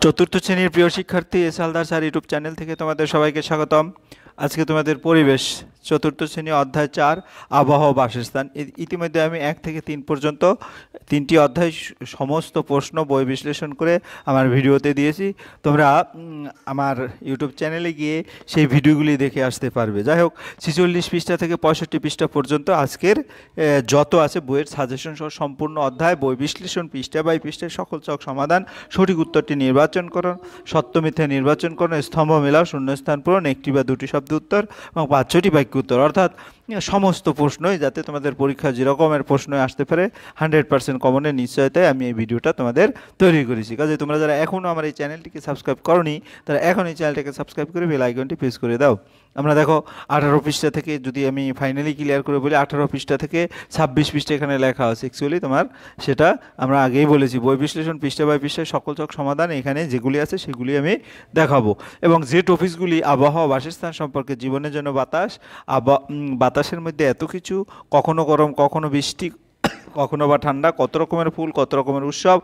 চতুর্থ শ্রেণীর প্রিয় শিক্ষার্থী S Haldar sir YouTube channel থেকে তোমাদের সবাইকে স্বাগতম। আজকে তোমাদের পরিবেশ চতুর্থ শ্রেণী অধ্যায় 4 আবহাওয়া ও বাসস্থান। ইতিমধ্যে আমি 1 থেকে 3 পর্যন্ত 3টি অধ্যায় সমস্ত প্রশ্ন বই বিশ্লেষণ করে আমার ভিডিওতে দিয়েছি। তোমরা আমার ইউটিউব চ্যানেলে গিয়ে সেই ভিডিওগুলি দেখে আসতে পারবে। যাই হোক, 46 পৃষ্ঠা থেকে 65 পৃষ্ঠা পর্যন্ত আজকের যত আছে বইয়ের সাজেশন সহ সম্পূর্ণ অধ্যায়, বই বিশ্লেষণ, পৃষ্ঠা বাই পৃষ্ঠায় সকল চক সমাধান, সঠিক উত্তরটি নির্বাচন করো, সত্য মিথ্যা নির্বাচন করো, স্তম্ভ মেলাও, শূন্যস্থান পূরণ, একটি বা দুটি শব্দ উত্তর এবং 5টি বাক্য উত্তর, অর্থাৎ সমস্ত প্রশ্নই যাতে তোমাদের পরীক্ষা যে রকমের প্রশ্নই আসতে পারে 100% কমনের নিশ্চয়তায় আমি এই ভিডিওটা তোমাদের তৈরি করেছি। কাজে তোমরা যারা এখনও আমার এই চ্যানেলটিকে সাবস্ক্রাইব করোনি তারা এখন এই চ্যানেলটাকে সাবস্ক্রাইব করে বেল আইকনটি প্রেস করে দাও। আমরা দেখো 18 পৃষ্ঠা থেকে, যদি আমি ফাইনালি ক্লিয়ার করে বলি, 18 পৃষ্ঠা থেকে 26 পৃষ্ঠা এখানে লেখা আছে। অ্যাকচুয়ালি তোমার সেটা আমরা আগেই বলেছি, বই বিশ্লেষণ পৃষ্ঠা বাই পৃষ্ঠায় সকল চক সমাধান এখানে যেগুলি আছে সেগুলি আমি দেখাবো। এবং যে টপিকসগুলি আবহাওয়া বাসস্থান সম্পর্কে, জীবনের জন্য বাতাস, বাতাসের মধ্যে এত কিছু, কখনো গরম কখনো বৃষ্টি, কখনো বা ঠান্ডা, কত রকমের ফুল, কত রকমের উৎসব,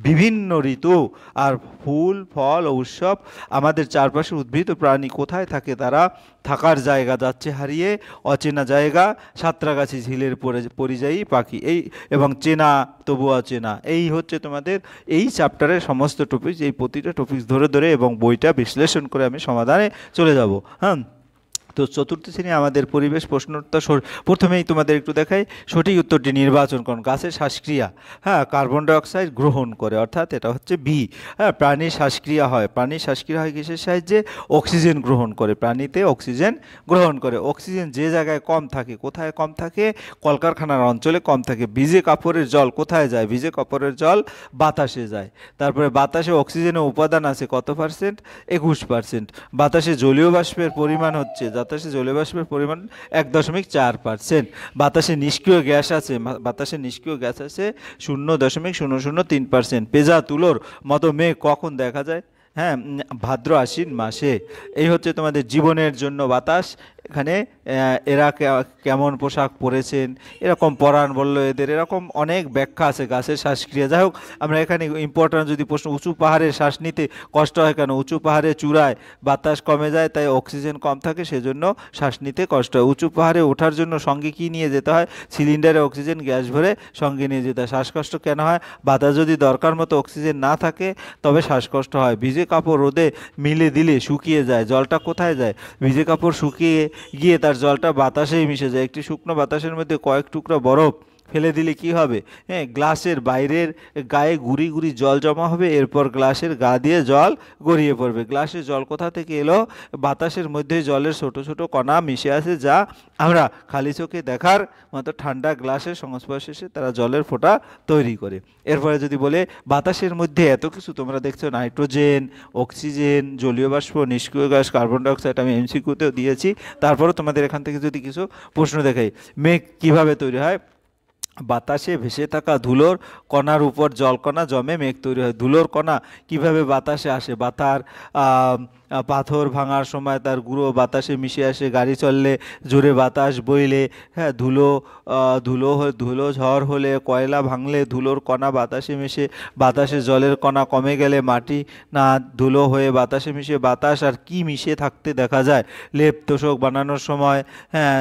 বিভিন্ন ঋতু, আর ফুল ফল ও উৎসব, আমাদের চারপাশে উদ্ভিদ ও প্রাণী কোথায় থাকে, তারা থাকার জায়গা যাচ্ছে হারিয়ে, অচেনা জায়গা, সাঁতরাগাছি ঝিলের পরিযায়ী পাখি, এই এবং চেনা তবু অচেনা, এই হচ্ছে তোমাদের এই চ্যাপ্টারের সমস্ত টপিকস। এই প্রতিটা টপিকস ধরে ধরে এবং বইটা বিশ্লেষণ করে আমি সমাধানে চলে যাব। হ্যাঁ, তো চতুর্থ শ্রেণী আমাদের পরিবেশ প্রশ্নোত্তর। প্রথমেই তোমাদের একটু দেখাই, সঠিক উত্তরটি নির্বাচন করুন। গাছের শ্বাসক্রিয়া, হ্যাঁ, কার্বন ডাইঅক্সাইড গ্রহণ করে, অর্থাৎ এটা হচ্ছে বি। হ্যাঁ, প্রাণীর শ্বাসক্রিয়া হয়, প্রাণীর শ্বাসক্রিয়া হয় কিসের সাহায্যে? অক্সিজেন গ্রহণ করে, প্রাণীতে অক্সিজেন গ্রহণ করে। অক্সিজেন যে জায়গায় কম থাকে, কোথায় কম থাকে? কলকারখানার অঞ্চলে কম থাকে। ভিজে কাপড়ের জল কোথায় যায়? ভিজে কাপড়ের জল বাতাসে যায়। তারপরে বাতাসে অক্সিজেনের উপাদান আছে কত পার্সেন্ট? 21%। বাতাসে জলীয় বাষ্পের পরিমাণ হচ্ছে, বাতাসে জলীয় বাষ্পের পরিমাণ 1.4%। বাতাসে নিষ্ক্রিয় গ্যাস আছে, বাতাসে নিষ্ক্রিয় গ্যাস আছে 0.003%। পেঁজা তুলোর মতো মেঘ কখন দেখা যায়? হ্যাঁ, ভাদ্র আশ্বিন মাসে। এই হচ্ছে তোমাদের জীবনের জন্য বাতাস। এখানে এরা কেমন পোশাক পরেছেন, এরকম পরাণ বলল এদের, এরকম অনেক ব্যাখ্যা আছে গাছের শ্বাসক্রিয়া। যাই হোক, আমরা এখানে ইম্পর্ট্যান্ট যদি প্রশ্ন, উঁচু পাহাড়ে শ্বাস নিতে কষ্ট হয় কেন? উঁচু পাহাড়ে চূড়ায় বাতাস কমে যায়, তাই অক্সিজেন কম থাকে, সেজন্য শ্বাস নিতে কষ্ট হয়। উঁচু পাহাড়ে ওঠার জন্য সঙ্গে কি নিয়ে যেতে হয়? সিলিন্ডারে অক্সিজেন গ্যাস ভরে সঙ্গে নিয়ে যেতে হয়। শ্বাসকষ্ট কেন হয়? বাতাস যদি দরকার মতো অক্সিজেন না থাকে তবে শ্বাসকষ্ট হয়। ভিজে কাপড় রোদে মিলে দিলে শুকিয়ে যায়, জলটা কোথায় যায়? ভিজে কাপড় শুকিয়ে গিয়ে তার জলটা বাতাসেই মিশে যায়। একটি শুকনো বাতাসের মধ্যে কয়েক টুকরা বরফ ফেলে দিলে কি হবে? হ্যাঁ, গ্লাসের বাইরের গায়ে গুড়ি গুড়ি জল জমা হবে, এরপর গ্লাসের গা দিয়ে জল গড়িয়ে পড়বে। গ্লাসের জল কোথা থেকে এলো? বাতাসের মধ্যে জলের ছোট ছোট কণা মিশে আছে, যা আমরা খালি চোখে দেখার মতো ঠান্ডা গ্লাসের সংস্পর্শে এসে তারা জলের ফোঁটা তৈরি করে। এরপরে যদি বলে বাতাসের মধ্যে এত কিছু তোমরা দেখছো, নাইট্রোজেন, অক্সিজেন, জলীয় বাষ্প, নিষ্ক্রিয় গ্যাস, কার্বন ডাইঅক্সাইড, আমি এমসিকিউতেও দিয়েছি। তারপরও তোমাদের এখান থেকে যদি কিছু প্রশ্ন দেখাই, মেঘ কিভাবে তৈরি হয়? বাতাসে ভেসে থাকা ধুলোর কণার উপর জলকণা জমে মেঘ তৈরি হয়। ধুলোর কণা কিভাবে বাতাসে আসে? পাথর ভাঙার সময় তার গুঁড়ো বাতাসে মিশে আসে, গাড়ি চললে, জোরে বাতাস বইলে, হ্যাঁ, ধুলো ঝড় হলে, কয়লা ভাঙলে ধুলোর কণা বাতাসে মিশে, বাতাসে জলের কণা কমে গেলে মাটি না ধুলো হয়ে বাতাসে মিশে। বাতাস আর কি মিশে থাকতে দেখা যায়? লেপ তোষক বানানোর সময়, হ্যাঁ,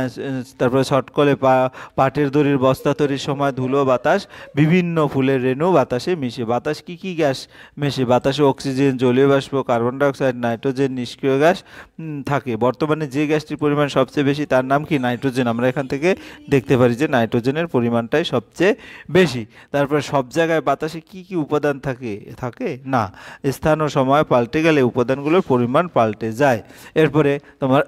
তারপরে ছটকলে পাটের দড়ির বস্তা তৈরির সময় ধুলো বাতাস, বিভিন্ন ফুলের রেণু বাতাসে মিশে। বাতাস কি কি গ্যাস মেশে? বাতাসে অক্সিজেন, জলীয় বাষ্প, কার্বন ডাইঅক্সাইড, নাইট্রোজেন, নিষ্ক্রিয় গ্যাস থাকে। বর্তমানে যে গ্যাসটির পরিমাণ সবচেয়ে বেশি তার নাম কি? নাইট্রোজেন। আমরা এখান থেকে দেখতে পারি যে নাইট্রোজেনের পরিমাণটাই সবচেয়ে বেশি। তারপরে সব জায়গায় বাতাসে কি কি উপাদান থাকে না, স্থান ও সময় পাল্টে গেলে উপাদানগুলোর পরিমাণ পাল্টে যায়। এরপরে তোমার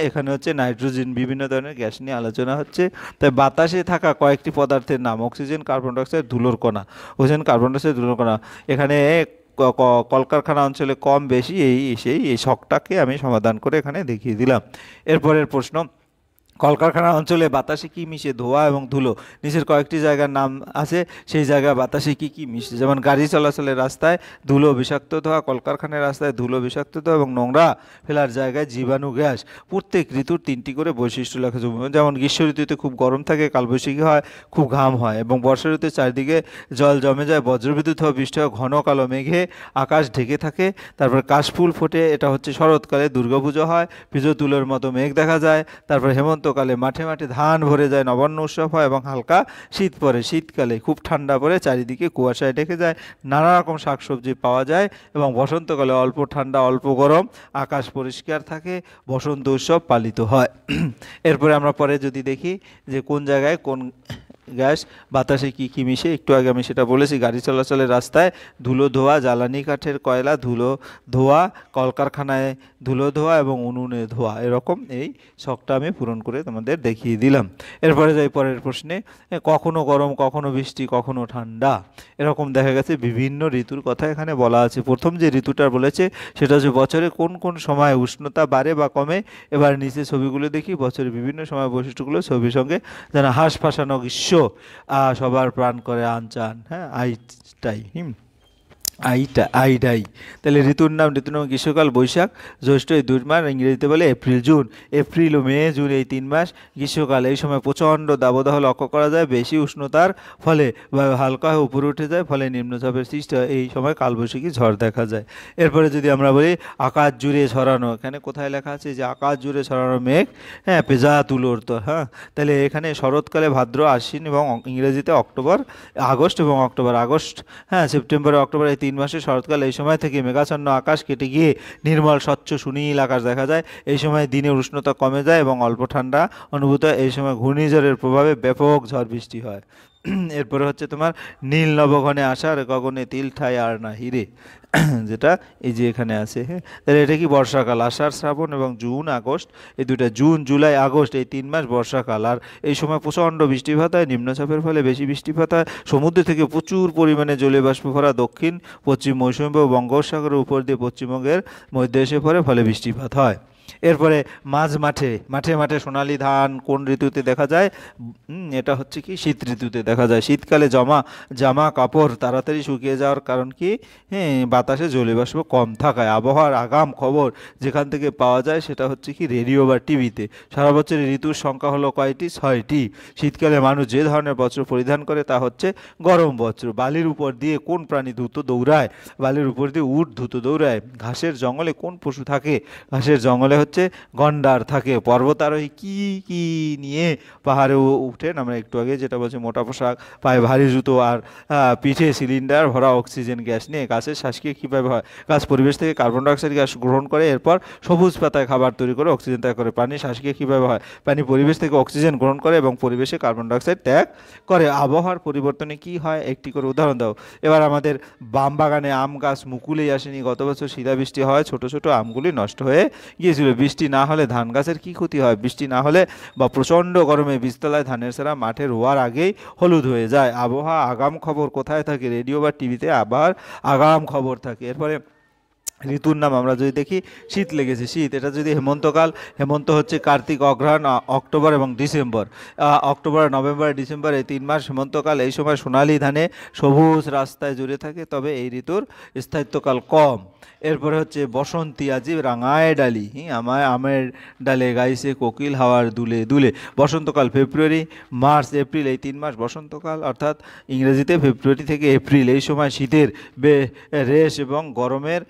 এখানে হচ্ছে নাইট্রোজেন, বিভিন্ন ধরনের গ্যাস নিয়ে আলোচনা হচ্ছে। তাই বাতাসে থাকা কয়েকটি পদার্থের নাম: অক্সিজেন, কার্বন ডাইঅক্সাইড, ধুলোর কণা। অক্সিজেন, কার্বন ডাইঅক্সাইড, ধুলোর কণা। এখানে কলকারখানা অঞ্চলে কম বেশি এই ছকটাকে আমি সমাধান করে এখানে দেখিয়ে দিলাম। এরপরের প্রশ্ন, কলকারখানা অঞ্চলে বাতাসে কি মিশে? ধোঁয়া এবং ধুলো। নিচের কয়েকটি জায়গার নাম আছে, সেই জায়গায় বাতাসে কি কি মিশে? যেমন গাড়ি চলাচলের রাস্তায় ধুলো, বিষাক্ত ধোঁয়া; কলকারখানার রাস্তায় ধুলো, বিষাক্ত ধোঁয়া এবং নোংরা ফেলার জায়গায় জীবাণু গ্যাস। প্রত্যেক ঋতুর 3টি করে বৈশিষ্ট্য লেখা যাবে। যেমন গ্রীষ্ম ঋতুতে খুব গরম থাকে, কালবৈশাখী হয়, খুব ঘাম হয়, এবং বর্ষা ঋতুতে চারিদিকে জল জমে যায়, বজ্রবিদ্যুৎ হয়, বৃষ্টি হয়, ঘন কালো মেঘে আকাশ ঢেকে থাকে। তারপর কাশফুল ফোটে, এটা হচ্ছে শরৎকালে, দুর্গাপুজো হয়, পিজো তুলোর মতো মেঘ দেখা যায়। তারপর হেমন্তকালে মাঠে মাঠে ধান ভরে যায়, নবান্ন উৎসব হয় এবং হালকা শীত পড়ে। শীতকালে খুব ঠান্ডা পড়ে, চারিদিকে কুয়াশায় ঢেকে যায়, নানা রকম শাকসবজি পাওয়া যায়। এবং বসন্তকালে অল্প ঠান্ডা অল্প গরম, আকাশ পরিষ্কার থাকে, বসন্ত উৎসব পালিত হয়। এরপরে আমরা পরে যদি দেখি যে কোন জায়গায় কোন গ্যাস, বাতাসে কি কি মিশে, একটু আগে আমি সেটা বলেছি। গাড়ি চলাচলের রাস্তায় ধুলো ধোয়া, জ্বালানি কাঠের কয়লা ধুলো ধোয়া, কলকারখানায় ধুলো ধোয়া এবং উনুনে ধোয়া। এরকম এই ছকটা আমি পূরণ করে তোমাদের দেখিয়ে দিলাম। এরপরে যাই পরের প্রশ্নে। কখনো গরম, কখনো বৃষ্টি, কখনো ঠান্ডা, এরকম দেখা গেছে বিভিন্ন ঋতুর কথা এখানে বলা আছে। প্রথম যে ঋতুটা বলেছে সেটা হচ্ছে বছরে কোন কোন সময় উষ্ণতা বাড়ে বা কমে। এবার নিচে ছবিগুলো দেখি, বছরের বিভিন্ন সময় বৈশিষ্ট্যগুলো ছবির সঙ্গে। যেন হাঁস ফাঁসানো গ্রীষ্ম, সবার প্রাণ করে আনচান, হ্যাঁ, আইটাই আইডাই। তাহলে ঋতুর নাম গ্রীষ্মকাল বৈশাখ জ্যৈষ্ঠ, এই 2 মাস। ইংরেজিতে বলে এপ্রিল জুন। এপ্রিল ও মে জুন এই 3 মাস গ্রীষ্মকাল। এই সময় প্রচণ্ড দাবদাহ লক্ষ্য করা যায়, বেশি উষ্ণতার ফলে বায়ু হালকা হয়ে উপরে উঠে যায়, ফলে নিম্নচাপের সৃষ্টি হয়। এই সময় কালবৈশাখী ঝড় দেখা যায়। এরপরে যদি আমরা বলি আকাশ জুড়ে ছড়ানো, এখানে কোথায় লেখা আছে যে আকাশ জুড়ে ছড়ানো মেঘ, হ্যাঁ, পেজা তুলোর তো, হ্যাঁ। তাহলে এখানে শরৎকালে ভাদ্র আশ্বিন এবং ইংরেজিতে অক্টোবর আগস্ট এবং অক্টোবর আগস্ট, হ্যাঁ, সেপ্টেম্বর অক্টোবর এই 3 মাসে শরৎকাল। এই সময় থেকে মেঘাচ্ছন্ন আকাশ কেটে গিয়ে নির্মল স্বচ্ছ সুনীল আকাশ দেখা যায়। এই সময় দিনের উষ্ণতা কমে যায় এবং অল্প ঠান্ডা অনুভূত হয়। এই সময় ঘূর্ণিঝড়ের প্রভাবে ব্যাপক ঝড় বৃষ্টি হয়। এরপরে হচ্ছে তোমার নীল নবঘনে আষাঢ়, গগনে তিল ঠাই আর না হিরে, যেটা এই যে এখানে আছে, হ্যাঁ। তাহলে এটা কি? বর্ষাকাল। আষাঢ় শ্রাবণ এবং জুন আগস্ট, এই দুটা, জুন জুলাই আগস্ট এই 3 মাস বর্ষাকাল। আর এই সময় প্রচণ্ড বৃষ্টিপাত হয়, নিম্নচাপের ফলে বেশি বৃষ্টিপাত হয়। সমুদ্র থেকে প্রচুর পরিমাণে জলীয় বাষ্প ভরা দক্ষিণ পশ্চিম মৌসুমী বায়ু বঙ্গোপসাগরের উপর দিয়ে পশ্চিমবঙ্গের মধ্যে এসে পড়ে, ফলে বৃষ্টিপাত হয়। এরপরে মাঝ মাঠে মাঠে মাঠে সোনালী ধান কোন ঋতুতে দেখা যায়? এটা হচ্ছে কি? শীত ঋতুতে দেখা যায়। শীতকালে জামা কাপড় তাড়াতাড়ি শুকিয়ে যাওয়ার কারণ কি? হ্যাঁ, বাতাসে জলীয়বাষ্প কম থাকায়। আবহাওয়ার আগাম খবর যেখান থেকে পাওয়া যায় সেটা হচ্ছে কি? রেডিও বা টিভিতে। সারা বছরের ঋতুর সংখ্যা হলো কয়টি? 6টি। শীতকালে মানুষ যে ধরনের বস্ত্র পরিধান করে তা হচ্ছে গরম বস্ত্র। বালির উপর দিয়ে কোন প্রাণী দ্রুত দৌড়ায়? বালির উপর দিয়ে উট দ্রুত দৌড়ায়। ঘাসের জঙ্গলে কোন পশু থাকে? ঘাসের জঙ্গলে হচ্ছে গন্ডার থাকে। পর্বতারোহী কি কি নিয়ে পাহাড়ে উঠেন? আমরা একটু আগে যেটা বলছি, মোটা পোশাক, পায়ে ভারী জুতো, আর পিঠে সিলিন্ডার ভরা অক্সিজেন গ্যাস নিয়ে। গাছের শ্বাসক্রিয়া কীভাবে হয়? গাছ পরিবেশ থেকে কার্বন ডাইঅক্সাইড গ্যাস গ্রহণ করে, এরপর সবুজ পাতায় খাবার তৈরি করে অক্সিজেন ত্যাগ করে। প্রাণী শ্বাসক্রিয়া কীভাবে হয়? প্রাণী পরিবেশ থেকে অক্সিজেন গ্রহণ করে এবং পরিবেশে কার্বন ডাইঅক্সাইড ত্যাগ করে। আবহাওয়ার পরিবর্তনে কি হয়? একটি করে উদাহরণ দাও। এবার আমাদের বাম বাগানে আম গাছ মুকুলেই আসেনি। গত বছর শিলাবৃষ্টি হয়, ছোট ছোট আমগুলি নষ্ট হয়ে গিয়েছিল। বৃষ্টি না হলে ধান গাছের কি ক্ষতি হয়? বৃষ্টি না হলে বা প্রচণ্ড গরমে বীজতলায় ধানের চারা মাঠে রোয়ার আগেই হলুদ হয়ে যায়। আবহাওয়া আগাম খবর কোথায় থাকে? রেডিও বা টিভিতে আবার আগাম খবর থাকে। এরপরে ঋতুর নাম আমরা যদি দেখি, শীত লেগেছে, শীত, এটা যদি হেমন্তকাল। হেমন্ত হচ্ছে কার্তিক, অঘ্রাণ, অক্টোবর এবং ডিসেম্বর। অক্টোবর নভেম্বর ডিসেম্বর এই 3 মাস হেমন্তকাল। এই সময় সোনালি ধানে সবুজ রাস্তায় জুড়ে থাকে, তবে এই ঋতুর স্থায়িত্বকাল কম। এরপরে হচ্ছে বসন্তী, আজি রাঙায় ডালি, আমায় আমের ডালে গাইছে কোকিল হাওয়ার দুলে দুলে। বসন্তকাল ফেব্রুয়ারি মার্চ এপ্রিল এই 3 মাস বসন্তকাল, অর্থাৎ ইংরেজিতে ফেব্রুয়ারি থেকে এপ্রিল। এই সময় শীতের রেশ এবং গরমের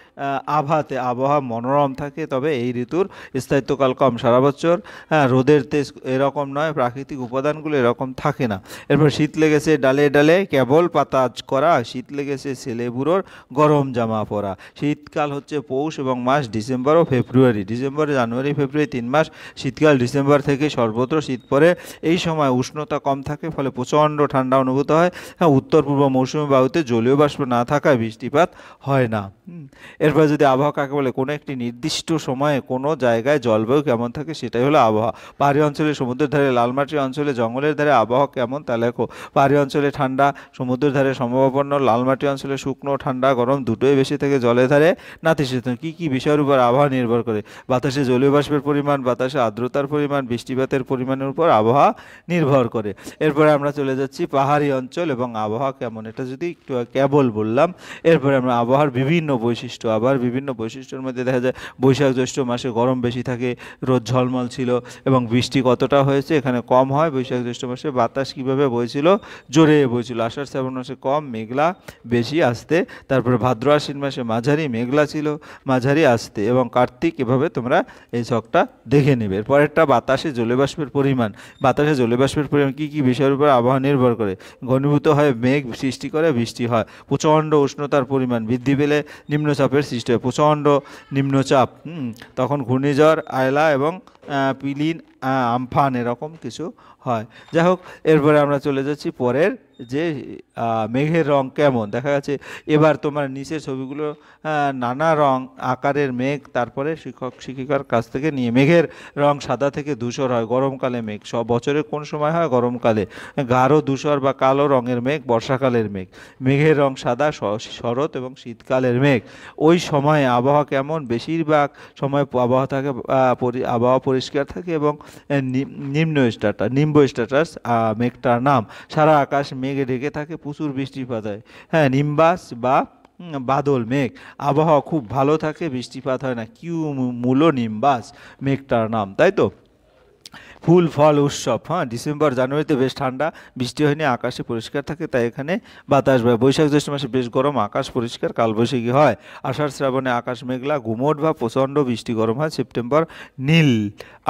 আবহাওয়াতে আবহাওয়া মনোরম থাকে, তবে এই ঋতুর স্থায়িত্বকাল কম। সারা বছর, হ্যাঁ, রোদের তেজ এরকম নয়, প্রাকৃতিক উপাদানগুলো এরকম থাকে না। এরপর শীত লেগেছে ডালে ডালে কেবল পাতা করা, শীত লেগেছে ছেলে বুড়োর গরম জামা পরা। শীতকাল হচ্ছে পৌষ এবং মাস ডিসেম্বর ও ফেব্রুয়ারি। ডিসেম্বর জানুয়ারি ফেব্রুয়ারি 3 মাস শীতকাল। ডিসেম্বর থেকে সর্বত্র শীত পড়ে। এই সময় উষ্ণতা কম থাকে, ফলে প্রচণ্ড ঠান্ডা অনুভূত হয়। হ্যাঁ, উত্তর পূর্ব মৌসুমী বায়ুতে জলীয় বাষ্প না থাকায় বৃষ্টিপাত হয় না। এরপর যদি আবহাওয়া কাকে বলে, কোনো একটি নির্দিষ্ট সময়ে কোনো জায়গায় জলবায়ু কেমন থাকে সেটাই হলো আবহাওয়া। পাহাড়ি অঞ্চলে, সমুদ্রের ধারে, লালমাটি অঞ্চলে, জঙ্গলের ধারে আবহাওয়া কেমন তা লেখো। পাহাড়ি অঞ্চলে ঠান্ডা, সমুদ্রের ধারে সমভাবাপন্ন, লালমাটি অঞ্চলে শুকনো, ঠান্ডা গরম দুটোই বেশি থাকে, জলের ধারে নাতিশীতোষ্ণ। কী কী বিষয়ের উপর আবহাওয়া নির্ভর করে? বাতাসে জলীয় বাষ্পের পরিমাণ, বাতাসে আর্দ্রতার পরিমাণ, বৃষ্টিপাতের পরিমাণের উপর আবহাওয়া নির্ভর করে। এরপরে আমরা চলে যাচ্ছি পাহাড়ি অঞ্চল এবং আবহাওয়া কেমন, এটা যদি একটু কেবল বললাম। এরপরে আমরা আবহাওয়ার বিভিন্ন বৈশিষ্ট্য, আবার বিভিন্ন বৈশিষ্ট্যের মধ্যে দেখা যায় বৈশাখ জ্যৈষ্ঠ মাসে গরম বেশি থাকে, রোদ ঝলমল ছিল, এবং বৃষ্টি কতটা হয়েছে এখানে কম হয়। বৈশাখ জ্যৈষ্ঠ মাসে বাতাস কীভাবে বইছিল, জোরে বইছিল। আষাঢ় শ্রাবণ মাসে কম, মেঘলা বেশি আসতে। তারপরে ভাদ্র আশ্বিন মাসে মাঝারি মেঘলা ছিল, মাঝারি আসতে, এবং কার্তিক। এভাবে তোমরা এই ছকটা দেখে নেবে। এরপরেরটা বাতাসে জলীয়বাষ্পের পরিমাণ। বাতাসে জলীয়বাষ্পের পরিমাণ কী কী বিষয়ের উপর আবহাওয়া নির্ভর করে? ঘনীভূত হয়ে মেঘ সৃষ্টি করে, বৃষ্টি হয়। প্রচণ্ড উষ্ণতার পরিমাণ বৃদ্ধি পেলে নিম্নচাপের সৃষ্টি হয়। প্রচণ্ড নিম্নচাপ, তখন ঘূর্ণিঝড় আয়লা এবং পিলিন, আমফান এরকম কিছু হয়। যাই হোক, এরপরে আমরা চলে যাচ্ছি পরের যে মেঘের রং কেমন। দেখা যাচ্ছে এবার তোমার নিচের ছবিগুলো নানা রং আকারের মেঘ, তারপরে শিক্ষক শিক্ষিকার কাছ থেকে নিয়ে। মেঘের রং সাদা থেকে ধূসর হয় গরমকালে মেঘ। সব বছরের কোন সময় হয়? গরমকালে। গাঢ় ধূসর বা কালো রঙের মেঘ বর্ষাকালের মেঘ। মেঘের রং সাদা শরৎ এবং শীতকালের মেঘ। ওই সময়ে আবহাওয়া কেমন? বেশিরভাগ সময় আবহাওয়া থাকে, আবহাওয়া পরিষ্কার থাকে এবং নিম্ন স্ট্যাটাস মেঘটার নাম। সারা আকাশ মেঘে ঢেকে থাকে, প্রচুর বৃষ্টিপাত হয়। হ্যাঁ, নিম্বাস বা বাদল মেঘ। আবহাওয়া খুব ভালো থাকে, বৃষ্টিপাত হয় না। কিউমুলো নিম্বাস মেঘটার নাম, তাই তো। ফুল ফল উৎসব। হ্যাঁ, ডিসেম্বর জানুয়ারিতে বেশ ঠান্ডা, বৃষ্টি হয়নি, আকাশে পরিষ্কার থাকে, তাই এখানে বাতাস বয়। বৈশাখ জ্যৈষ্ঠ মাসে বেশ গরম, আকাশ পরিষ্কার, কালবৈশাখী হয়। আষাঢ় শ্রাবণে আকাশ মেঘলা, গুমোট বা প্রচণ্ড বৃষ্টি, গরম হয়। সেপ্টেম্বর নীল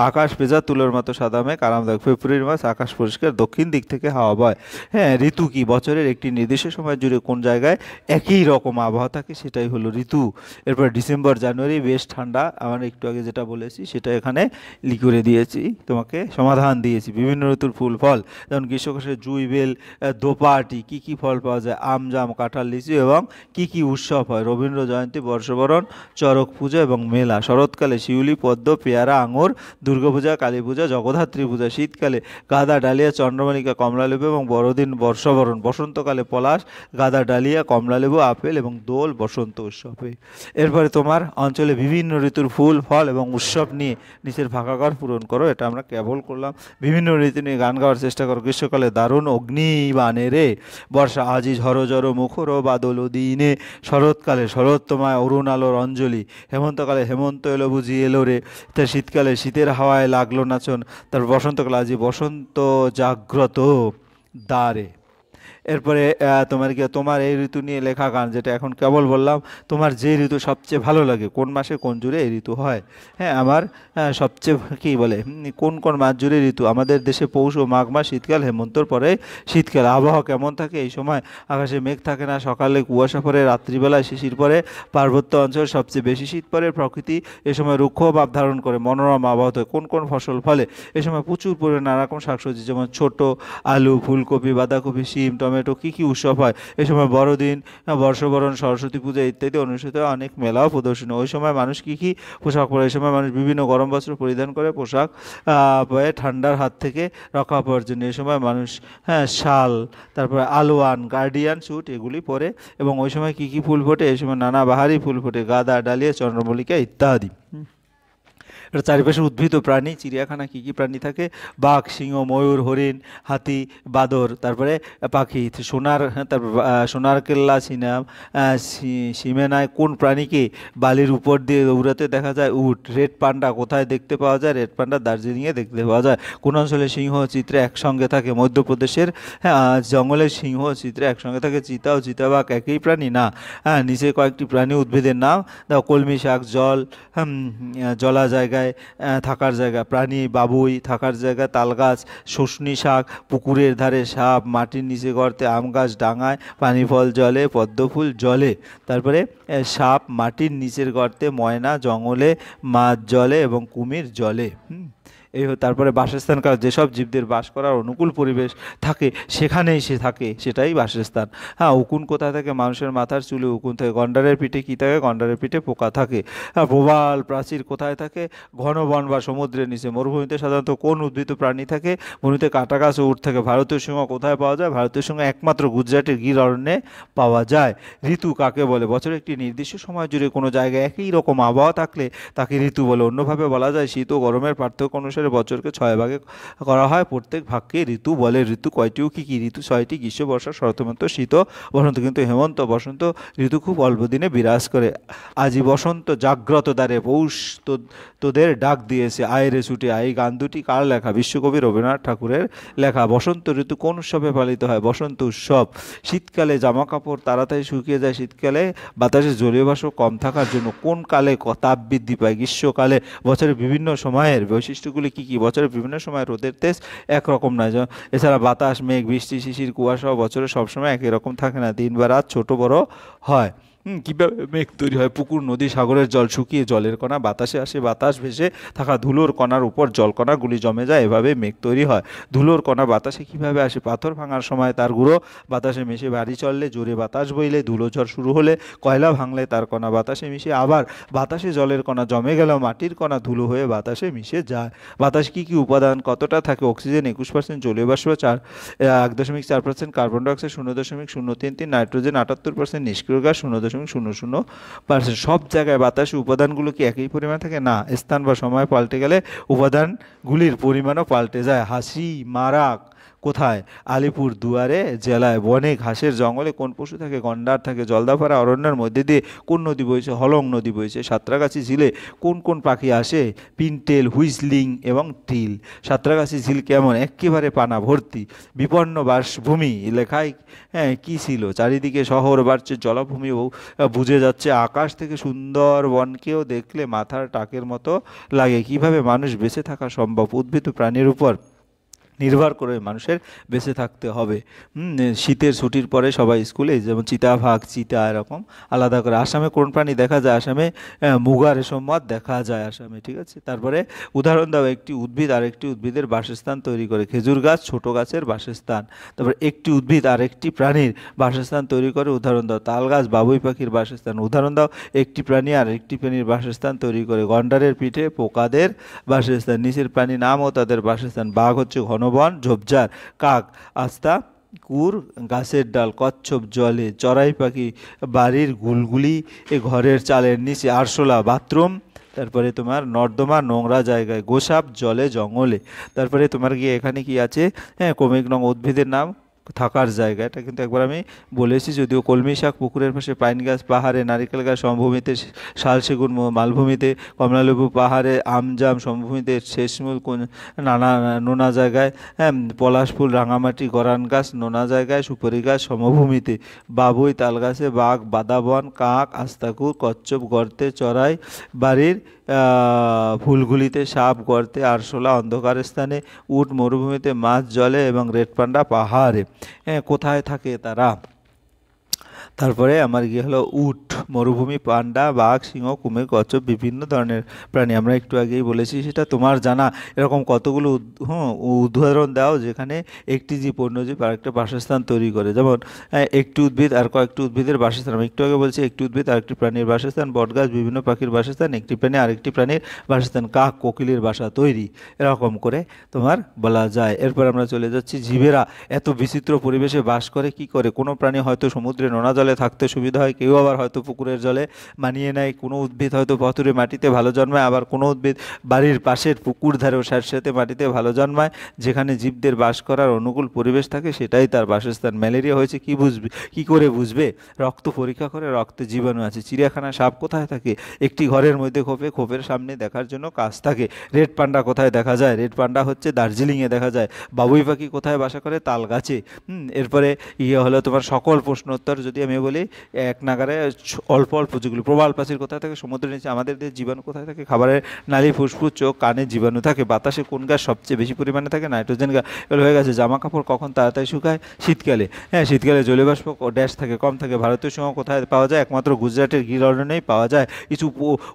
আকাশ, ভেজা তুলোর মতো সাদা মেঘ, আরামদায়ক। ফেব্রুয়ারি মাস আকাশ পরিষ্কার, দক্ষিণ দিক থেকে হাওয়া বয়। হ্যাঁ, ঋতু কি? বছরের একটি নির্দিষ্ট সময় জুড়ে কোন জায়গায় একই রকম আবহাওয়া থাকে সেটাই হলো ঋতু। এরপর ডিসেম্বর জানুয়ারি বেশ ঠান্ডা, আমরা একটু আগে যেটা বলেছি সেটা এখানে লিখে দিয়েছি, তোমাকে সমাধান দিয়েছি। বিভিন্ন ঋতুর ফুল ফল, যেমন গ্রীষ্মকালে জুঁই বেল, দোপাটি। কী কী ফল পাওয়া যায়? আম, জাম, কাঁঠাল, লিচু। এবং কী কী উৎসব হয়? রবীন্দ্র জয়ন্তী, বর্ষবরণ, চড়ক পূজা এবং মেলা। শরৎকালে শিউলি, পদ্ম, পেয়ারা, আঙুর। দুর্গাপূজা, কালী পূজা, জগদ্ধাত্রী পূজা। শীতকালে গাঁদা, ডালিয়া, চন্দ্রমল্লিকা, কমলালেবু এবং বড়দিন, বর্ষবরণ। বসন্তকালে পলাশ, গাঁদা, ডালিয়া, কমলালেবু, আপেল এবং দোল বসন্ত উৎসবে। এরপরে তোমার অঞ্চলে বিভিন্ন ঋতুর ফুল ফল এবং উৎসব নিয়ে নিচের ফাঁকা ঘর পূরণ করো। এটা আমরা কেবল করলাম। বিভিন্ন ঋতু নিয়ে গান গাওয়ার চেষ্টা করো। গ্রীষ্মকালে দারুণ অগ্নিবাণে রে, বর্ষা আজি ঝড়ো ঝড়ো মুখর বাদল দিনে। শরৎকালে শরৎ তোমায় অরুণ আলোর অঞ্জলি। হেমন্তকালে হেমন্ত এলো বুঝি এলো রে। তার শীতকালে শীতের হাওয়ায় লাগলো নাচন। তারপর বসন্তকালে আজি বসন্ত জাগ্রত দ্বারে। এরপরে তোমার এই ঋতু নিয়ে লেখা গান, যেটা এখন কেবল বললাম। তোমার যে ঋতু সবচেয়ে ভালো লাগে, কোন মাসে কোন জুড়ে এই ঋতু হয়? হ্যাঁ, আমার সবচেয়ে কী বলে, কোন কোন মাস জুড়ে ঋতু? আমাদের দেশে পৌষ ও মাঘ মাস শীতকাল, হেমন্তর পরে শীতকাল। আবহাওয়া কেমন থাকে এই সময়? আকাশে মেঘ থাকে না, সকালে কুয়াশা পড়ে, রাত্রিবেলায় শিশির পড়ে। পার্বত্য অঞ্চল সবচেয়ে বেশি শীত পড়ে। প্রকৃতি এ সময় রুক্ষ ভাব ধারণ করে, মনোরম আবহাওয়া হয়। কোন কোন ফসল ফলে এ সময়? প্রচুর পরিমাণে নানা রকম শাকসবজি, যেমন ছোট আলু, ফুলকপি, বাঁধাকপি, শিম, টমেটো। কী কী উৎসব হয় এই সময়? বড়দিন, বর্ষবরণ, সরস্বতী পূজা ইত্যাদি অনুষ্ঠিত হয়। অনেক মেলা ও প্রদর্শনী। ওই সময় মানুষ কী কী পোশাক পরে? এই সময় মানুষ বিভিন্ন গরম বস্ত্র পরিধান করে, পোশাক পরে ঠান্ডার হাত থেকে রক্ষা পাওয়ার জন্য। এই সময় মানুষ শাল, তারপরে আলোয়ান, গার্ডিয়ান স্যুট এগুলি পরে। এবং ওই সময় কী কী ফুল ফোটে? এই সময় নানা বাহারি ফুল ফোটে, গাঁদা, ডালিয়া, চন্দ্রমল্লিকা ইত্যাদি। এটা চারিপাশে উদ্ভিদ ও প্রাণী। চিড়িয়াখানা কী কী প্রাণী থাকে? বাঘ, সিংহ, ময়ূর, হরিণ, হাতি, বাদর। তারপরে পাখি, তারপর সোনার কেল্লা, সিমেনায় কোন প্রাণীকে বালির উপর দিয়ে দৌড়াতে দেখা যায়? উট। রেড পান্ডা কোথায় দেখতে পাওয়া যায়? রেড পান্ডা দার্জিলিংয়ে দেখতে পাওয়া যায়। কোন অঞ্চলে সিংহ চিত্রে একসঙ্গে থাকে? মধ্যপ্রদেশের জঙ্গলের সিংহ চিত্রে একসঙ্গে থাকে। চিতা ও চিতাবাঘ একই প্রাণী? না। নিচে কয়েকটি প্রাণী উদ্ভিদের নাম দাও। কলমি শাক, জলা জায়গায় থাকার জায়গা, প্রাণী বাবুই, থাকার জায়গা তাল গাছ। শুষ্নী শাক, পুকুরের ধারে সাপ, মাটির নিচে গর্তে, আম গাছ ডাঙায়, পানি ফল জলে, পদ্মফুল জলে। তারপরে সাপ মাটির নিচের গর্তে, ময়না জঙ্গলে, মাছ জলে এবং কুমির জলে। তারপরে বাসস্থানকাল, যেসব জীবদের বাস করার অনুকূল পরিবেশ থাকে সেখানেই সে থাকে, সেটাই বাসস্থান। হ্যাঁ, উকুন কোথায় থাকে? মানুষের মাথার চুলে উকুন থাকে। গন্ডারের পিঠে কী থাকে? গন্ডারের পিঠে পোকা থাকে। হ্যাঁ, প্রবাল প্রাচীর কোথায় থাকে? ঘন বন বা সমুদ্রের নিচে। মরুভূমিতে সাধারণত কোন উদ্ভিদ ও প্রাণী থাকে? ভূমিতে কাটা গাছ ও উট থাকে। ভারতীয় সিংহ কোথায় পাওয়া যায়? ভারতীয় সিংহ একমাত্র গুজরাটের গির অরণ্যে পাওয়া যায়। ঋতু কাকে বলে? বছরের একটি নির্দিষ্ট সময় জুড়ে কোনো জায়গায় একই রকম আবহাওয়া থাকলে তাকে ঋতু বলে। অন্যভাবে বলা যায় শীত ও গরমের পার্থক্য অনুসারে বছরকে 6 ভাগে করা হয়, প্রত্যেক ভাগকে ঋতু বলে। ঋতু কয়টি ও কী কী? ঋতু 6টি: গ্রীষ্ম, বর্ষা, শরৎ, হেমন্ত, শীত ও বসন্ত। কিন্তু হেমন্ত বসন্ত ঋতু খুব অল্প দিনে বিরাজ করে। আজি বসন্ত জাগ্রত দ্বারে, পৌষ তোদের ডাক দিয়েছে, আয় রে ছুটে আয়। এই গান দুটি কার লেখা? বিশ্বকবি রবীন্দ্রনাথ ঠাকুরের লেখা। বসন্ত ঋতু কোন উৎসবে পালিত হয়? বসন্ত উৎসব। শীতকালে জামা কাপড় তাড়াতাড়ি শুকিয়ে যায়। শীতকালে বাতাসে জলীয় বাষ্প কম থাকার জন্য। কোন কালে তাপ বৃদ্ধি পায়? গ্রীষ্মকালে। বছরের বিভিন্ন সময়ের বৈশিষ্ট্যগুলি কী কী? বছরের বিভিন্ন সময় রোদের তেজ একরকম নয়। এছাড়া বাতাস, মেঘ, বৃষ্টি, শিশির, কুয়াশা বছরের সবসময় একই রকম থাকে না, দিন বা রাত ছোট বড় হয়। কীভাবে মেঘ তৈরি হয়? পুকুর, নদী, সাগরের জল শুকিয়ে জলের কণা বাতাসে আসে। বাতাস ভেসে থাকা ধুলোর কণার উপর জলকণাগুলি জমে যায়, এভাবে মেঘ তৈরি হয়। ধুলোর কণা বাতাসে কীভাবে আসে? পাথর ভাঙার সময় তার গুঁড়ো বাতাসে মিশে ভারী চললে, জোরে বাতাস বইলে, ধুলোঝড় শুরু হলে, কয়লা ভাঙলে তার কণা বাতাসে মিশে। আবার বাতাসে জলের কণা জমে গেলেও মাটির কণা ধুলো হয়ে বাতাসে মিশে যায়। বাতাস কী কী উপাদান কতটা থাকে? অক্সিজেন 21%, জলীয় বাষ্প 1.4%, কার্বন ডাইঅক্সাইড 0.033, নাইট্রোজেন 78%, নিষ্ক্রিয় গ্যাস 0.00%। সব জায়গায় বাতাসে উপাদানগুলো কি একই পরিমাণ থাকে? না, স্থান বা সময় পাল্টে গেলে উপাদানগুলির পরিমাণও পাল্টে যায়। হাসি মারা কোথায়? আলিপুর দুয়ারে জেলায়। বনে, ঘাসের জঙ্গলে কোন পশু থাকে? গন্ডার থাকে। জলদাপাড়া অরণ্যের মধ্যে দিয়ে কোন নদী বইছে? হলং নদী বইছে। সাঁতরাগাছি ঝিলে কোন কোন পাখি আসে? পিনটেল, হুইসলিং এবং টিল। সাঁতরাগাছি ঝিল কেমন? একেবারে পানা ভর্তি। বিপন্ন বাসভূমি লেখায় কী ছিল? চারিদিকে শহর বাড়ছে, জলাভূমি বুঝে যাচ্ছে। আকাশ থেকে সুন্দর বনকেও দেখলে মাথার টাকের মতো লাগে। কিভাবে মানুষ বেঁচে থাকা সম্ভব? উদ্ভিদ ও প্রাণীর উপর নির্ভর করে মানুষের বেঁচে থাকতে হবে। শীতের ছুটির পরে সবাই স্কুলে, যেমন চিতাবাঘ, চিতা, এরকম আলাদা করে। আসামে কোন প্রাণী দেখা যায়? আসামে মুগা রেশম মাছ দেখা যায় আসামে, ঠিক আছে। তারপরে উদাহরণ দাও, একটি উদ্ভিদ আর একটি উদ্ভিদের বাসস্থান তৈরি করে। খেজুর গাছ ছোট গাছের বাসস্থান। তারপরে একটি উদ্ভিদ আর একটি প্রাণীর বাসস্থান তৈরি করে। উদাহরণ দাও। তাল গাছ বাবুই পাখির বাসস্থান। উদাহরণ দাও। একটি প্রাণী আর একটি প্রাণীর বাসস্থান তৈরি করে। গন্ডারের পিঠে পোকাদের বাসস্থান। নিচের প্রাণী নাম ও তাদের বাসস্থান। বাঘ হচ্ছে ঘনবন ঝোপঝাড়। কাক আস্তা কুর গাছের ডাল। কচ্ছপ জলে। চড়াই পাখি বাড়ির গুলগুলি, ঘরের চালের নিচে। আরশোলা বাথরুম। তারপরে তোমার নর্দমা নোংরা জায়গায়। গোসাপ জলে জঙ্গলে। তারপরে তোমার গিয়ে এখানে কি আছে? ক্রমিক নং উদ্ভিদের নাম, থাকার জায়গা। এটা কিন্তু একবার আমি বলেছি যদিও। কলমি শাক পুকুরের পাশে, পাইন গাছ পাহাড়ে, নারিকেল গাছ সমভূমিতে, শাল সেগুন মালভূমিতে, কমলালেবু পাহাড়ে, আমজাম সমভূমিতে, শেষমূল নানা নোনা জায়গায়, পলাশ ফুল রাঙামাটি, গরান গাছ নোনা জায়গায়, সুপারি গাছ সমভূমিতে, বাবুই তাল গাছে, বাঘ বাদাবন, কাক আস্তাকুর, কচ্ছপ গর্তে, চড়াই বাড়ির ফুলগুলিতে, সাপ গর্তে, আরশোলা অন্ধকার স্থানে, উট মরুভূমিতে, মাছ জলে এবং রেড পান্ডা পাহাড়ে। কোথায় থাকে তারা? তারপরে আমার গিয়ে হলো উট, মরুভূমি, পান্ডা, বাঘ, সিংহ, কুমির, কচ্ছপ, বিভিন্ন ধরনের প্রাণী। আমরা একটু আগেই বলেছি, সেটা তোমার জানা। এরকম কতগুলো উদাহরণ দাও যেখানে একটি জীব অন্য জীব আরেকটা বাসস্থান তৈরি করে। যেমন একটি উদ্ভিদ আর কয়েকটি উদ্ভিদের বাসস্থান। আমি একটু আগে বলছি একটি উদ্ভিদ আরেকটি প্রাণীর বাসস্থান। বটগাছ বিভিন্ন পাখির বাসস্থান। একটি প্রাণী আরেকটি প্রাণীর বাসস্থান। কাক কোকিলের বাসা তৈরি। এরকম করে তোমার বলা যায়। এরপর আমরা চলে যাচ্ছি, জীবেরা এত বিচিত্র পরিবেশে বাস করে কি করে? কোনো প্রাণী হয়তো সমুদ্রে নোনা জলে থাকতে সুবিধা হয়, কেউ আবার হয়তো পুকুরের জলে মানিয়ে নেয়। কোনো উদ্ভিদ হয়তো পাথুরে মাটিতে ভালো জন্মায়, আবার কোনো উদ্ভিদ বাড়ির পাশের পুকুর ধারে ও স্যাঁতসেঁতে মাটিতে ভালো জন্মায়। যেখানে জীবদের বাস করার অনুকূল পরিবেশ থাকে সেটাই তার বাসস্থান। ম্যালেরিয়া হয়েছে কি করে বুঝবে? রক্ত পরীক্ষা করে, রক্তে জীবাণু আছে। চিড়িয়াখানায় সাপ কোথায় থাকে? একটি ঘরের মধ্যে খোপে, খোপের সামনে দেখার জন্য কাঁচ থাকে। রেড পান্ডা কোথায় দেখা যায়? রেড পান্ডা হচ্ছে দার্জিলিংয়ে দেখা যায়। বাবুই পাখি কোথায় বাসা করে? তাল গাছে। এরপরে হলো তোমার সকল প্রশ্নোত্তর যদি যদি আমি বলি এক নাগারে অল্প অল্প যেগুলো প্রবাল প্রাচীর কোথায় থাকে, সমুদ্রের নিচে। আমাদের দেহে জীবাণু কোথায় থাকে, খাবারের নালী, ফুসফুস, চোখ, কানে জীবাণু থাকে। বাতাসে কোন গ্যাস সবচেয়ে বেশি পরিমাণে থাকে, নাইট্রোজেন গ্যাস। এগুলো হয়ে গেছে। জামা কাপড় কখন তাড়াতাড়ি শুকায়, শীতকালে। হ্যাঁ, শীতকালে জলীয়বাষ্প ড্যাশ থাকে, কম থাকে। ভারতীয় সিংহ কোথায় পাওয়া যায়, একমাত্র গুজরাটের গির অরণ্যেই পাওয়া যায়।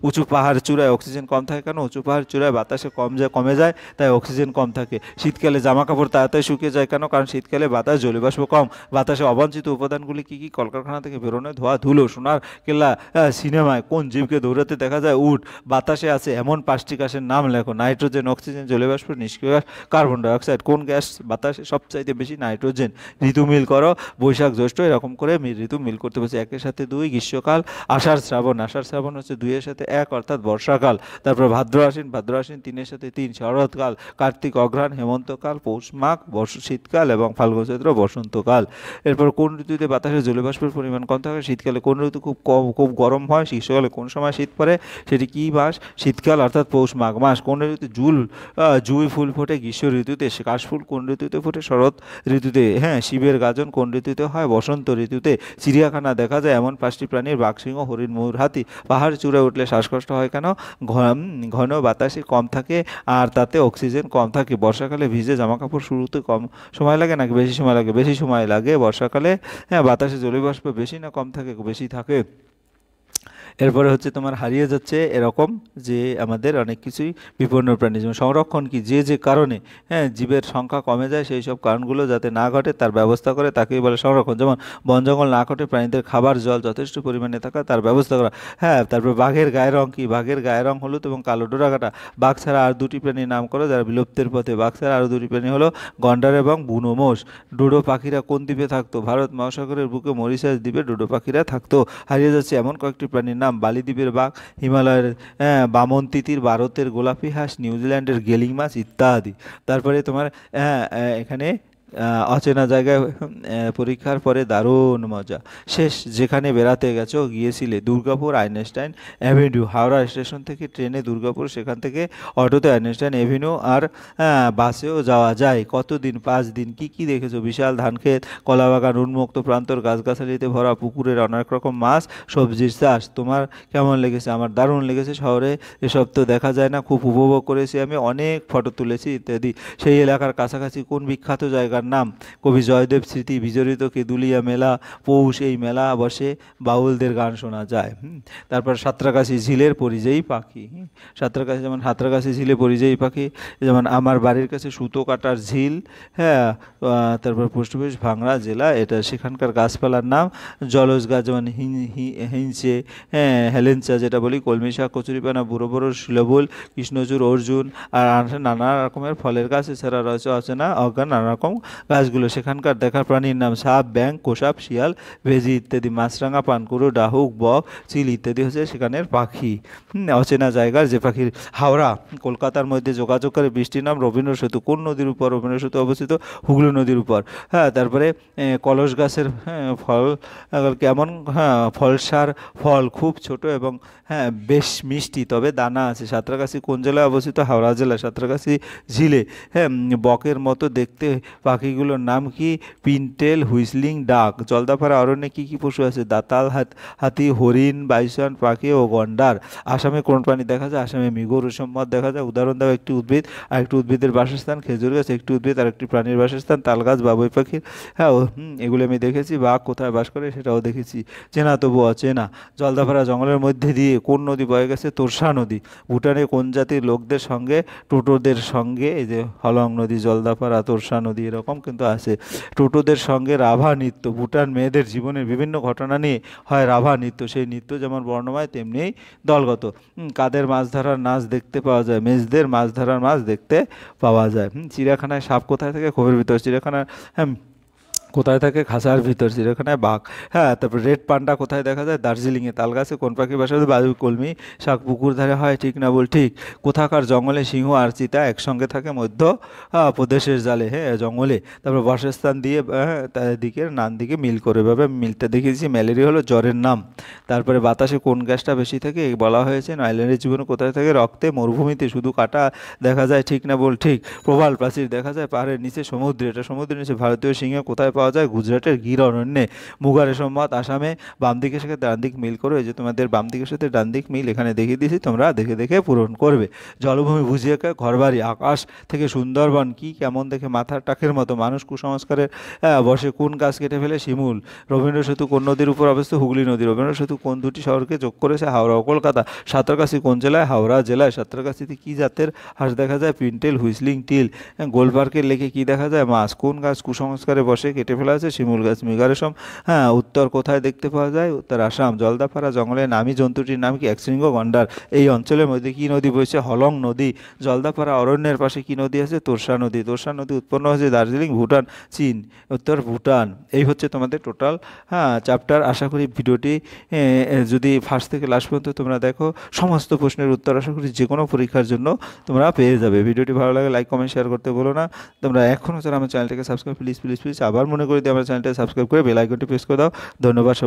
উঁচু পাহাড় চূড়ায় অক্সিজেন কম থাকে কেন, উঁচু পাহাড় চূড়ায় বাতাসে কমে যায়, তাই অক্সিজেন কম থাকে। শীতকালে জামা কাপড় তাড়াতাড়ি শুকিয়ে যায় কেন, কারণ শীতকালে বাতাস জলীয়বাষ্প কম। বাতাসে অবাঞ্ছিত উপাদানগুলি কী কী, কলকারখানা থেকে বেরোনো ধোঁয়া, ধুলো। সোনার কেল্লা সিনেমায় কোন জীবকে দৌড়াতে দেখা যায়, উট। বাতাসে আছে এমন 5টি গ্যাসের নাম লেখো। নাইট্রোজেন, অক্সিজেন, জলীয়বাষ্প, নিষ্ক্রিয় গ্যাস, কার্বন ডাইঅক্সাইড। কোন গ্যাস বাতাসে সবচাইতে বেশি, নাইট্রোজেন। ঋতু মিল করো, বৈশাখ জ্যৈষ্ঠ, এরকম করে ঋতু মিল করতে বলছে। 1-এর সাথে 2 গ্রীষ্মকাল, আষাঢ় শ্রাবণ। আষাঢ় শ্রাবণ হচ্ছে 2-এর সাথে 1 অর্থাৎ বর্ষাকাল। তারপর ভাদ্র আশ্বিন, 3-এর সাথে 3 শরৎকাল। কার্তিক অঘ্রাণ হেমন্তকাল। পৌষ মাঘ শীতকাল এবং ফাল্গুন চৈত্র বসন্তকাল। এরপর কোন ঋতুতে বাতাসে জলীয়বাষ্পের পরিমাণ কম থাকে, শীতকালে। কোন ঋতু খুব গরম হয়, গ্রীষ্মকালে। কোন সময় শীত পড়ে, সেটি কি মাস, শীতকাল অর্থাৎ পৌষ মাঘ মাস। কোন ঋতুতে জুঁই ফুল ফোটে, গ্রীষ্ম ঋতুতে। কাশফুল কোন ঋতুতে ফোটে, শরৎ ঋতুতে। হ্যাঁ, শিবের গাজন কোন ঋতুতে হয়, বসন্ত ঋতুতে। চিড়িয়াখানা দেখা যায় এমন 5টি প্রাণীর, বাঘ, সিংহ, হরিণ, ময়ূর, হাতি। পাহাড় চূড়ায় উঠলে শ্বাসকষ্ট হয় কেন, ঘন বাতাসে কম থাকে আর তাতে অক্সিজেন কম থাকে। বর্ষাকালে ভিজে জামাকাপড় শুরুতে কম সময় লাগে নাকি বেশি সময় লাগে, বেশি সময় লাগে বর্ষাকালে। হ্যাঁ, বাতাসে জলীয়বাষ্প বেশি না কম থাকে, বেশি থাকে। এরপরে হচ্ছে তোমার হারিয়ে যাচ্ছে এরকম যে আমাদের অনেক কিছুই বিপন্ন প্রাণী। যেমন সংরক্ষণ কি, যে কারণে হ্যাঁ জীবের সংখ্যা কমে যায়, সেই সব কারণগুলো যাতে না ঘটে তার ব্যবস্থা করে, তাকেই বলে সংরক্ষণ। যেমন বন জঙ্গল না ঘটে, প্রাণীদের খাবার জল যথেষ্ট পরিমাণে থাকা, তার ব্যবস্থা করা। হ্যাঁ, তারপর বাঘের গায়ের রং কি, বাঘের গায়ের রং হলুদ এবং কালো ডোরাকাটা। বাঘ ছাড়া আর 2টি প্রাণীর নাম করো যারা বিলুপ্তের পথে। বাঘ ছাড়া আরও 2টি প্রাণী হলো গন্ডার এবং বুনো মোষ। ডোডো পাখিরা কোন দ্বীপে থাকতো, ভারত মহাসাগরের বুকে মরিশাস দ্বীপে ডোডো পাখিরা থাকতো। হারিয়ে যাচ্ছে এমন কয়েকটি প্রাণীর নাম, বালি দ্বীপের বাঘ, হিমালয়ের বামন তিতির, ভারতের গোলাপি হাঁস, নিউজিল্যান্ডের গেলিং মাছ ইত্যাদি। তারপরে তোমার এখানে অচেনা জায়গায় পরীক্ষার পরে দারুণ মজা। শেষ যেখানে বেড়াতে গিয়েছিলে, Durgapur Einstein avenue. Howrah station থেকে ট্রেনে দুর্গাপুর, সেখান থেকে অটোতে আইনস্টাইন অ্যাভিনিউ, আর বাসেও যাওয়া যায়। কতদিন, 5 দিন। কি কি দেখেছো, বিশাল ধানক্ষেত, কলাবাগান, উন্মুক্ত প্রান্তর, গাছগাছালিতে ভরা, পুকুরের অনেক রকম মাছ, সবজির চাষ। তোমার কেমন লেগেছে? আমার দারুণ লেগেছে। শহরে এসব তো দেখা যায় না, খুব উপভোগ করেছি আমি, অনেক ফটো তুলেছি ইত্যাদি। সেই এলাকার কাছাকাছি কোন বিখ্যাত জায়গার নাম, কবি জয়দেব স্মৃতি বিজড়িত কেদুলিয়া মেলা। পৌষ এই মেলা বসে, বাউলদের গান শোনা যায়। তারপর সাঁতরাগাছি ঝিলের পরিযায়ী পাখি। সাঁতরাগাছি, যেমন সাঁতরাগাছি ঝিলে পরিযায়ী পাখি, যেমন আমার বাড়ির কাছে সুতো কাটার ঝিল। হ্যাঁ, তারপর পোস্টঅফিস ভাঙড়া জেলা, এটা সেখানকার গাছপালার নাম। জলজ গাছ যেমন হিংচে, হ্যাঁ হেলেঞ্চা যেটা বলি, কলমি শাক, কচুরিপানা, বুড়ো বুড়ো, শিলবুল, কৃষ্ণচূড়, অর্জুন, আর নানা রকমের ফলের গাছ। এছাড়া রয়েছে অচেনা অজ্ঞান নানা রকম গাছগুলো। সেখানকার দেখার প্রাণীর নাম সাপ, ব্যাঙ, কোষাপ, শিয়াল, ভেজি ইত্যাদি। মাছরাঙা, পানকুরু, ডাহুক, বক, চিল ইত্যাদি হচ্ছে সেখানের পাখি। অচেনা জায়গার যে পাখির। হাওড়া কলকাতার মধ্যে যোগাযোগকারী বৃষ্টির নাম, রবীন্দ্র সেতু। কোন নদীর উপর রবীন্দ্র সেতু অবস্থিত, হুগলি নদীর উপর। হ্যাঁ, তারপরে কলস গাছের ফল কেমন, হ্যাঁ ফলসার ফল, খুব ছোট এবং হ্যাঁ বেশ মিষ্টি, তবে দানা আছে। সাঁতরাগাছি কোন জেলায় অবস্থিত, হাওড়া জেলা। সাঁতরাগাছি ঝিলে হ্যাঁ বকের মতো দেখতে পাখিগুলোর নাম কি, পিনটেল, হুইসলিং, ডাক। জলদাপাড়া অরণ্যে কী কী পশু আছে, দাঁতাল, হাতি, হরিণ, বাইসন পাখি ও গন্ডার। আসামে কোন প্রাণী দেখা যায়, আসামে মৃগ, রেশম দেখা যায়। উদাহরণ দাও একটি উদ্ভিদ আর একটি উদ্ভিদের বাসস্থান। খেজুর গাছ একটি উদ্ভিদ আর একটি প্রাণীর বাসস্থান। তাল গাছ বাবুই পাখির। হ্যাঁ, এগুলো আমি দেখেছি। বাঘ কোথায় বাস করে সেটাও দেখেছি। চেনা তবু অচেনা। জলদাপাড়া জঙ্গলের মধ্যে দিয়ে কোন নদী বয়ে গেছে, তোরসা নদী। ভুটানে কোন জাতির লোকদের সঙ্গে, টোটোদের সঙ্গে, এই যে হলং নদী, জলদাপাড়া, তোরসা নদী এরকম কিন্তু আছে। টোটোদের সঙ্গে রাভা নৃত্য। ভুটান মেয়েদের জীবনের বিভিন্ন ঘটনা নিয়ে হয় রাভা নৃত্য। সেই নৃত্য যেমন বর্ণময় তেমনি দলগত। কাদের মাছ ধরার নাচ দেখতে পাওয়া যায়, মেজদের মাছ ধরার মাছ দেখতে পাওয়া যায়। চিড়িয়াখানায় সাপ কোথায় থাকে, খোপের ভিতর। চিড়িয়াখানার হ্যাঁ কোথায় থাকে, খাঁচার ভিতর। চিড়িয়াখানায় বাঘ। হ্যাঁ, তারপর রেড পান্ডা কোথায় দেখা যায়, দার্জিলিংয়ে। তালগাছে কোন পাখি বাসা, বায়ু কলমি শাক। পুকুর ধারে হয়, ঠিক না বল ঠিক। কোথাকার জঙ্গলে সিংহ আর চিতা একসঙ্গে থাকে, মধ্য প্রদেশের জালে। হ্যাঁ, জঙ্গলে। তারপর বাসস্থান দিয়ে দিকের নাম দিকে মিল করে, এভাবে মিলটা দেখিয়েছি। ম্যালেরিয়া হলো জ্বরের নাম। তারপরে বাতাসে কোন গ্যাসটা বেশি থাকে বলা হয়েছে, নয়লারের জীবনে কোথায় থাকে, রক্তে। মরুভূমিতে শুধু কাটা দেখা যায়, ঠিক না বল ঠিক। প্রবাল প্রাচীর দেখা যায় পাহাড়ের নিচে, সমুদ্রে। এটা সমুদ্রের নিচে। ভারতীয় সিংহ কোথায় পাওয়া যায় গুজরাটের গির অরণ্যে। মুগা রেশম মত আসামে। বাম দিকের সাথে ডান দিক মিল করো, এই যে তোমাদের বাম দিকের সাথে ডান দিক মিল এখানে দেখিয়ে দিয়েছি, তোমরা দেখে দেখে পূরণ করবে। জলভূমি ভুজিয়াকা ঘরবাড়ি। আকাশ থেকে সুন্দরবন কি কেমন দেখে মাথার টাকের মতো। মানুষ কুসংস্কারের বসে কোন গাছ কেটে ফেলে? শিমুল। রবীন্দ্র সেতু কোন নদীর উপর অবস্থিত? হুগলি নদী। রবীন্দ্র সেতু কোন দুটি শহরকে যোগ করেছে? হাওড়া ও কলকাতা। সাঁতরাগাছি কোন জেলায়? হাওড়া জেলায়। সাঁতরাগাছিতে কি জাতের হাঁস দেখা যায়? পিন্টেল, হুইসলিং টিল। গোলপার্কের লেকে কি দেখা যায়? মাছ। কোন গাছ কুসংস্কারে বসে কেটে ফেলা আছে? শিমুল গাছ। মৃগা রেশম উত্তর কোথায় দেখতে পাওয়া যায়? উত্তর আসাম। জলদাপাড়া জঙ্গলের নামী জন্তুটির নাম কি? একশৃঙ্গ গন্ডার। এই অঞ্চলের মধ্যে কি নদী বইছে? হলং নদী। জলদাপাড়া অরণ্যের পাশে কি নদী আছে? তোরসা নদী। তোরসা নদী উৎপন্ন হয়েছে দার্জিলিং, ভুটান, চীন। উত্তর ভুটান। এই হচ্ছে তোমাদের টোটাল চ্যাপ্টার। আশা করি ভিডিওটি যদি ফার্স্ট থেকে লাস্ট পর্যন্ত তোমরা দেখো, সমস্ত প্রশ্নের উত্তর আশা করি যে কোনো পরীক্ষার জন্য তোমরা পেয়ে যাবে। ভিডিওটি ভালো লাগে লাইক কমেন্ট শেয়ার করতে বলো না। তোমরা এখনও যারা আমার চ্যানেলটাকে সাবস্ক্রাইব প্লিজ প্লিজ প্লিজ আবার মনে করে দিও আমার চ্যানেলটা সাবস্ক্রাইব করে বেল আইকনটি প্রেস করে দাও। ধন্যবাদ সবাই।